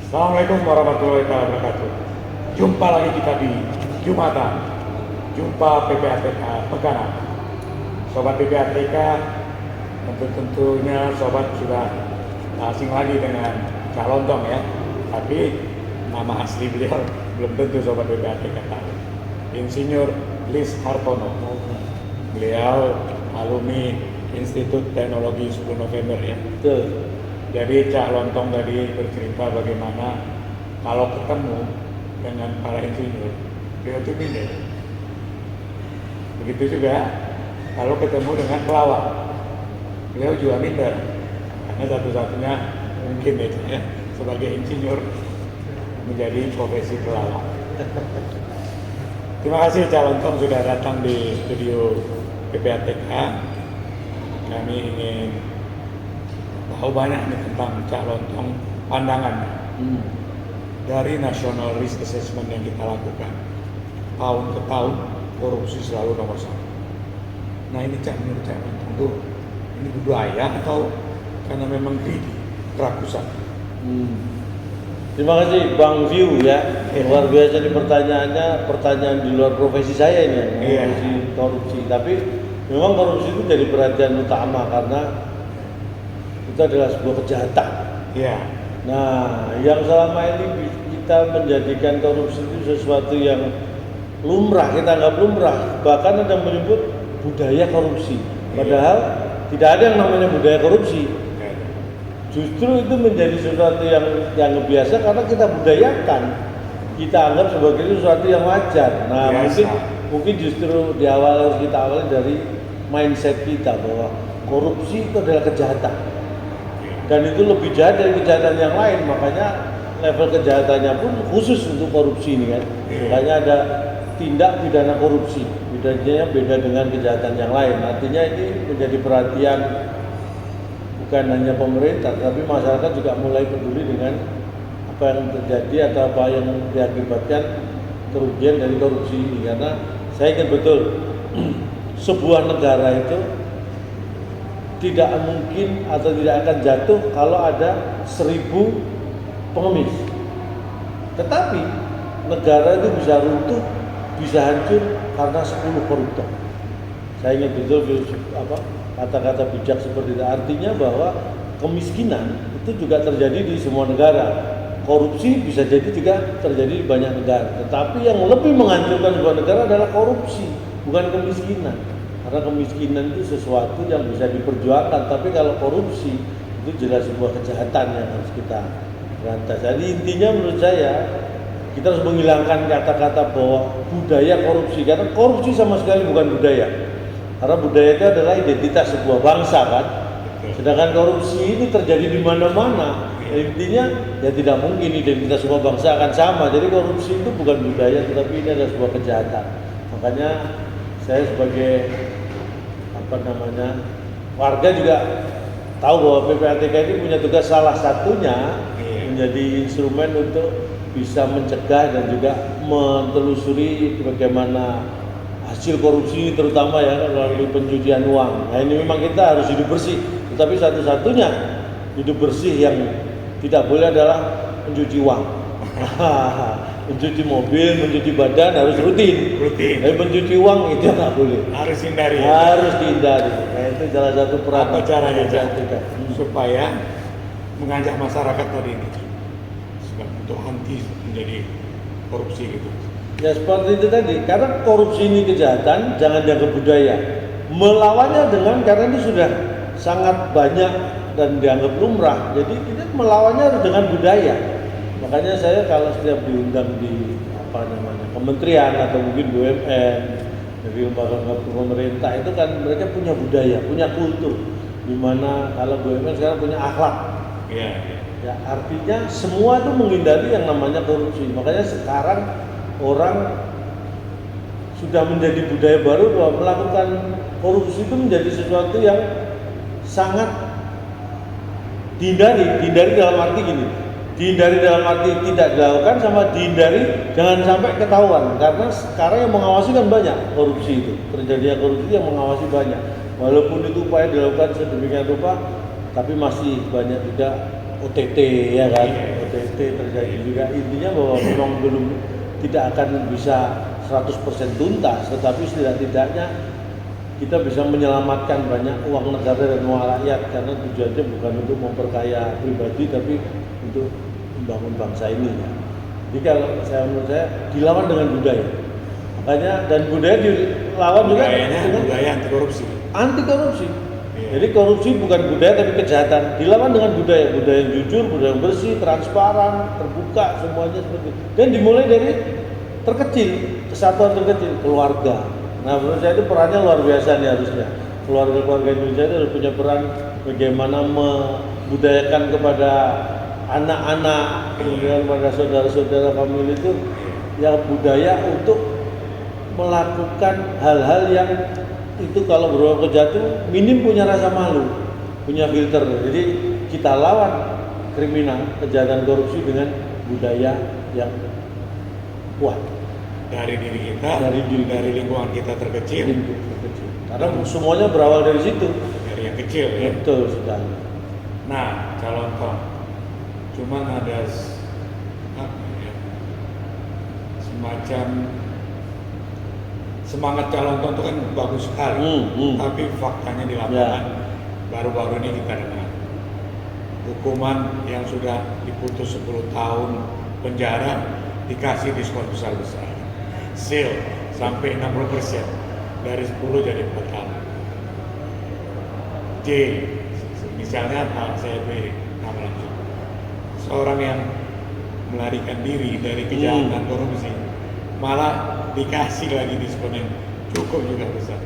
Assalamualaikum warahmatullahi wabarakatuh. Jumpa lagi kita di Jumatan. Jumpa PPATK Pekanang. Sobat PPATK, tentunya sobat sudah asing lagi dengan Cak Lontong ya. Tapi nama asli beliau belum tentu sobat PPATK tahu. Insinyur Lis Hartono. Beliau alumni Institut Teknologi 10 November ya. Betul. Jadi Cak Lontong tadi bercerita bagaimana kalau ketemu dengan para insinyur, beliau itu minder. Begitu juga kalau ketemu dengan pelawak, beliau juga minder. Karena satu-satunya mungkin ya sebagai insinyur menjadi profesi pelawak. Terima kasih Cak Lontong sudah datang di studio PPATK. Kami ingin tahu banyak nih tentang Cak Lontong pandangan dari National Risk Assessment yang kita lakukan tahun ke tahun, korupsi selalu nomor satu. Nah ini Cak, menurut Cak Lontong tuh ini budaya atau karena memang greedy, kerakusan? Terima kasih Bang View ya. Luar biasa nih pertanyaannya, pertanyaan di luar profesi saya ini, profesi korupsi. Tapi memang korupsi itu jadi perhatian utama karena itu adalah sebuah kejahatan. Iya. Nah, yang selama ini kita menjadikan korupsi itu sesuatu yang lumrah, kita anggap lumrah. Bahkan ada yang menyebut budaya korupsi. Padahal tidak ada yang namanya budaya korupsi. Justru itu menjadi sesuatu yang biasa karena kita budayakan. Kita anggap sebagai sesuatu yang wajar. Nah, mungkin justru di awal harus kita awali dari mindset kita bahwa korupsi itu adalah kejahatan. Dan itu lebih jahat dari kejahatan yang lain, makanya level kejahatannya pun khusus untuk korupsi ini kan. Makanya ada tindak pidana korupsi, bedanya beda dengan kejahatan yang lain. Artinya ini menjadi perhatian bukan hanya pemerintah, tapi masyarakat juga mulai peduli dengan apa yang terjadi atau apa yang diakibatkan kerugian dari korupsi ini. Karena saya ingat betul, sebuah negara itu tidak mungkin atau tidak akan jatuh kalau ada 1000 pengemis. Tetapi negara itu bisa runtuh, bisa hancur karena 10 koruptor. Saya ingat betul kata-kata bijak seperti itu. Artinya bahwa kemiskinan itu juga terjadi di semua negara. Korupsi bisa jadi juga terjadi di banyak negara. Tetapi yang lebih menghancurkan sebuah negara adalah korupsi, bukan kemiskinan. Karena kemiskinan itu sesuatu yang bisa diperjuangkan, tapi kalau korupsi itu jelas sebuah kejahatan yang harus kita berantas. Jadi intinya menurut saya kita harus menghilangkan kata-kata bahwa budaya korupsi, karena korupsi sama sekali bukan budaya. Karena budaya itu adalah identitas sebuah bangsa kan. Sedangkan korupsi ini terjadi di mana-mana. Intinya ya tidak mungkin identitas sebuah bangsa akan sama. Jadi korupsi itu bukan budaya, tetapi ini adalah sebuah kejahatan. Makanya saya sebagai warga juga tahu bahwa PPATK ini punya tugas salah satunya menjadi instrumen untuk bisa mencegah dan juga menelusuri bagaimana hasil korupsi ini, terutama ya melalui pencucian uang. Nah ini memang kita harus hidup bersih, tetapi satu-satunya hidup bersih yang tidak boleh adalah mencuci uang. Mencuci mobil, mencuci badan harus rutin. Tapi mencuci uang itu nggak boleh. Harus hindari. Harus dihindari. Nah itu salah satu peran. Apa caranya supaya mengajak masyarakat tadi ini untuk anti menjadi korupsi gitu? Ya seperti itu tadi. Karena korupsi ini kejahatan, jangan dianggap budaya. Melawannya karena ini sudah sangat banyak dan dianggap lumrah. Jadi kita melawannya harus dengan budaya. Makanya saya kalau setiap diundang di kementerian atau mungkin BUMN, dari lembaga pemerintah itu kan mereka punya budaya, punya kultur. Di mana kalau BUMN sekarang punya akhlak. Ya artinya semua itu menghindari yang namanya korupsi. Makanya sekarang orang sudah menjadi budaya baru bahwa melakukan korupsi itu menjadi sesuatu yang sangat dihindari dalam arti gini. Dihindari dalam arti tidak dilakukan sama dihindari jangan sampai ketahuan, karena sekarang yang mengawasi kan banyak korupsi itu, terjadinya korupsi yang mengawasi banyak. Walaupun itu upaya dilakukan sedemikian rupa, tapi masih banyak juga OTT ya kan, OTT terjadi juga. Intinya bahwa memang belum tidak akan bisa 100% tuntas, tetapi setidak-tidaknya kita bisa menyelamatkan banyak uang negara dan uang rakyat, karena tujuannya bukan untuk memperkaya pribadi tapi untuk membangun bangsa ini ya. Jadi kalau menurut saya dilawan dengan budaya, makanya, dan budaya dilawan juga dengan budaya anti korupsi. Anti korupsi. Iya. Jadi korupsi bukan budaya tapi kejahatan. Dilawan dengan budaya yang jujur, budaya yang bersih, transparan, terbuka, semuanya seperti itu. Dan dimulai dari terkecil, kesatuan terkecil, keluarga. Nah, menurut saya itu perannya luar biasa nih harusnya. Keluarga-keluarga Indonesia itu harus punya peran bagaimana membudayakan kepada anak-anak, kemudian pada saudara-saudara famili itu ya budaya untuk melakukan hal-hal yang itu kalau berupa kejahatan minim punya rasa malu, punya filter. Jadi kita lawan kriminal, kejahatan korupsi dengan budaya yang kuat Dari diri kita, dari lingkungan kita terkecil. Karena semuanya berawal dari situ. Dari yang kecil ya. Betul sekali. Nah, calon toh, cuman ada semacam semangat calon toh itu kan bagus sekali, tapi faktanya di lapangan baru-baru ini kita dengar hukuman yang sudah diputus 10 tahun penjara dikasih diskon besar-besar, seal sampai 60%, dari 10 jadi 4 tahun. J, misalnya saya beri nama langsung, seorang yang melarikan diri dari kejahatan korupsi malah dikasih lagi diskon yang cukup juga besar.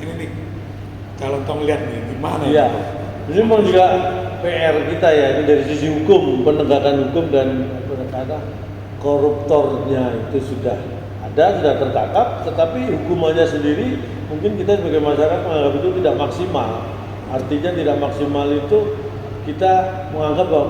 Ini nih calon tong lihat nih gimana ya. Ini mau juga PR kita ya, ini dari sisi hukum, penegakan hukum dan kata koruptornya itu sudah tertangkap, tetapi hukumannya sendiri mungkin kita sebagai masyarakat menganggap itu tidak maksimal. Artinya tidak maksimal itu kita menganggap bahwa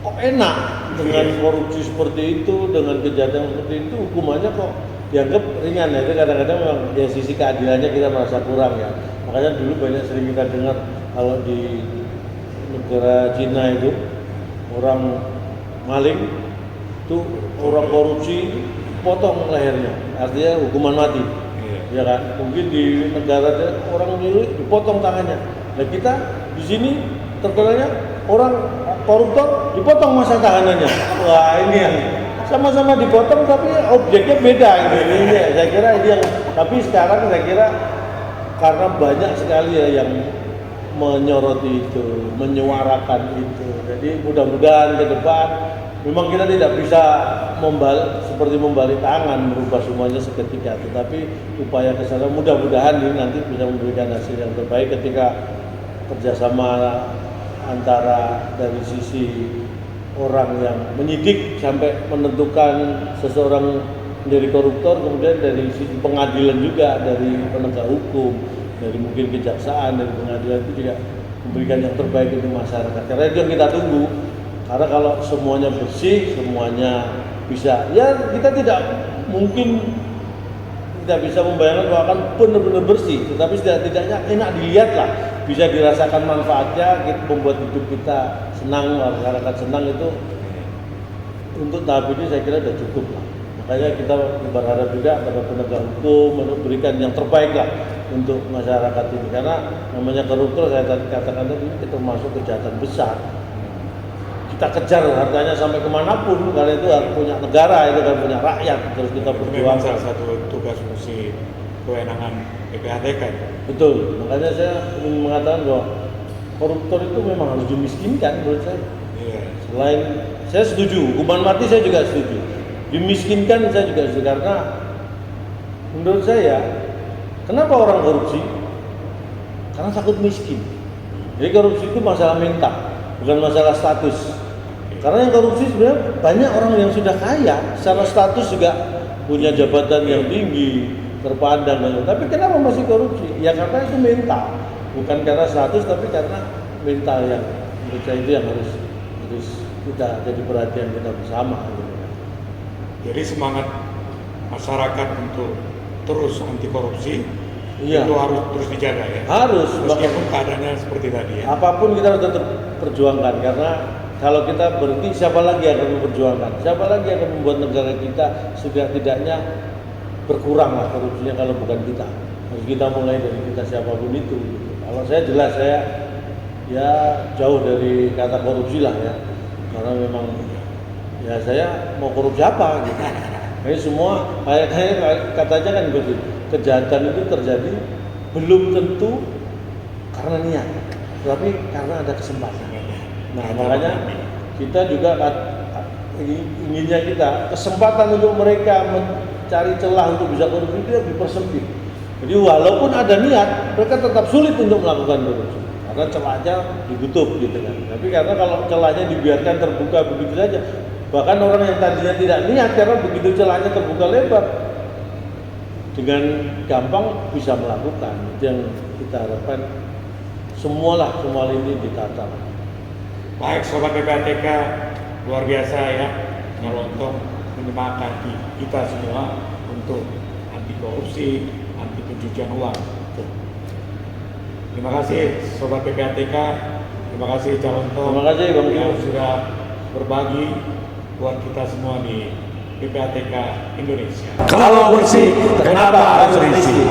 kok enak dengan korupsi seperti itu, dengan kejahatan seperti itu, hukumannya kok dianggap ringan ya. Itu kadang-kadang memang ya sisi keadilannya kita merasa kurang ya. Makanya dulu banyak sering kita dengar kalau di negara Cina itu orang maling itu orang korupsi potong lehernya, artinya hukuman mati. Ya kan? Mungkin di negara orang nyuri dipotong tangannya. Nah kita di sini terkenalnya orang koruptor dipotong masa tahanannya. Wah ini yang sama-sama dipotong tapi objeknya beda gitu. Ini saya kira ini yang. Tapi sekarang saya kira karena banyak sekali ya yang menyoroti itu, menyuarakan itu. Jadi mudah-mudahan ke depan memang kita tidak bisa seperti membalik tangan merubah semuanya seketika, tetapi upaya kesana mudah-mudahan ini nanti bisa memberikan hasil yang terbaik ketika kerjasama antara dari sisi orang yang menyidik sampai menentukan seseorang menjadi koruptor, kemudian dari sisi pengadilan juga, dari penegak hukum, dari mungkin kejaksaan, dari pengadilan itu juga memberikan yang terbaik untuk masyarakat. Karena itu yang kita tunggu. Karena kalau semuanya bersih, semuanya bisa, ya kita tidak mungkin tidak bisa membayangkan bahwa akan benar-benar bersih, tetapi setidaknya enak dilihat lah, bisa dirasakan manfaatnya, membuat hidup kita senang, masyarakat senang. Itu untuk tahap ini saya kira sudah cukup lah. Makanya kita berharap juga pada penegak hukum memberikan yang terbaik lah untuk masyarakat ini, karena namanya koruptor saya katakan tadi ini termasuk kejahatan besar. Kita kejar hartanya sampai kemanapun, karena itu harus punya negara, itu kan punya rakyat, terus kita berjuang. Salah satu tugas fungsi kewenangan PPATK. Betul, makanya saya ingin mengatakan bahwa koruptor itu memang harus dimiskinkan menurut saya. Iya. Selain saya setuju, hukuman mati saya juga setuju. Dimiskinkan saya juga setuju, karena menurut saya kenapa orang korupsi? Karena takut miskin. Jadi korupsi itu masalah mental, bukan masalah status. Karena yang korupsi sebenarnya banyak orang yang sudah kaya, secara status juga punya jabatan yang tinggi, terpandang, tapi kenapa masih korupsi? Ya karena itu mental, bukan karena status, tapi karena mental yang menurut saya itu yang harus kita jadi perhatian kita bersama. Jadi semangat masyarakat untuk terus anti korupsi itu harus terus dijaga ya. Harus, meskipun keadaannya seperti tadi ya. Apapun kita harus tetap perjuangkan, karena kalau kita berhenti, siapa lagi yang akan memperjuangkan? Siapa lagi yang akan membuat negara kita setidak-tidaknya berkurang lah korupsinya kalau bukan kita? Harus kita mulai dari kita siapapun itu. Gitu. Kalau saya jelas saya ya jauh dari kata korupsi lah ya, karena memang ya saya mau korupsi apa gitu. Jadi semua kayak katanya kan begitu, kejahatan itu terjadi belum tentu karena niat, tapi karena ada kesempatan. Nah makanya kita juga inginnya kita kesempatan untuk mereka mencari celah untuk bisa korupsi itu dipersempit. Jadi walaupun ada niat, mereka tetap sulit untuk melakukan korupsi karena celahnya ditutup gitu kan. Tapi karena kalau celahnya dibiarkan terbuka begitu saja, bahkan orang yang tadinya tidak niat karena begitu celahnya terbuka lebar, dengan gampang bisa melakukan. Itu yang kita harapkan. Semua ini ditata. Baik Sobat PPATK, luar biasa ya, Nyalontong menyemangati kita semua untuk anti korupsi, anti pencucian uang. Terima kasih Sobat PPATK, terima kasih Nyalontong. Terima kasih Bang yang sudah berbagi buat kita semua di PPATK Indonesia. Kalau bersih, kenapa harus risih?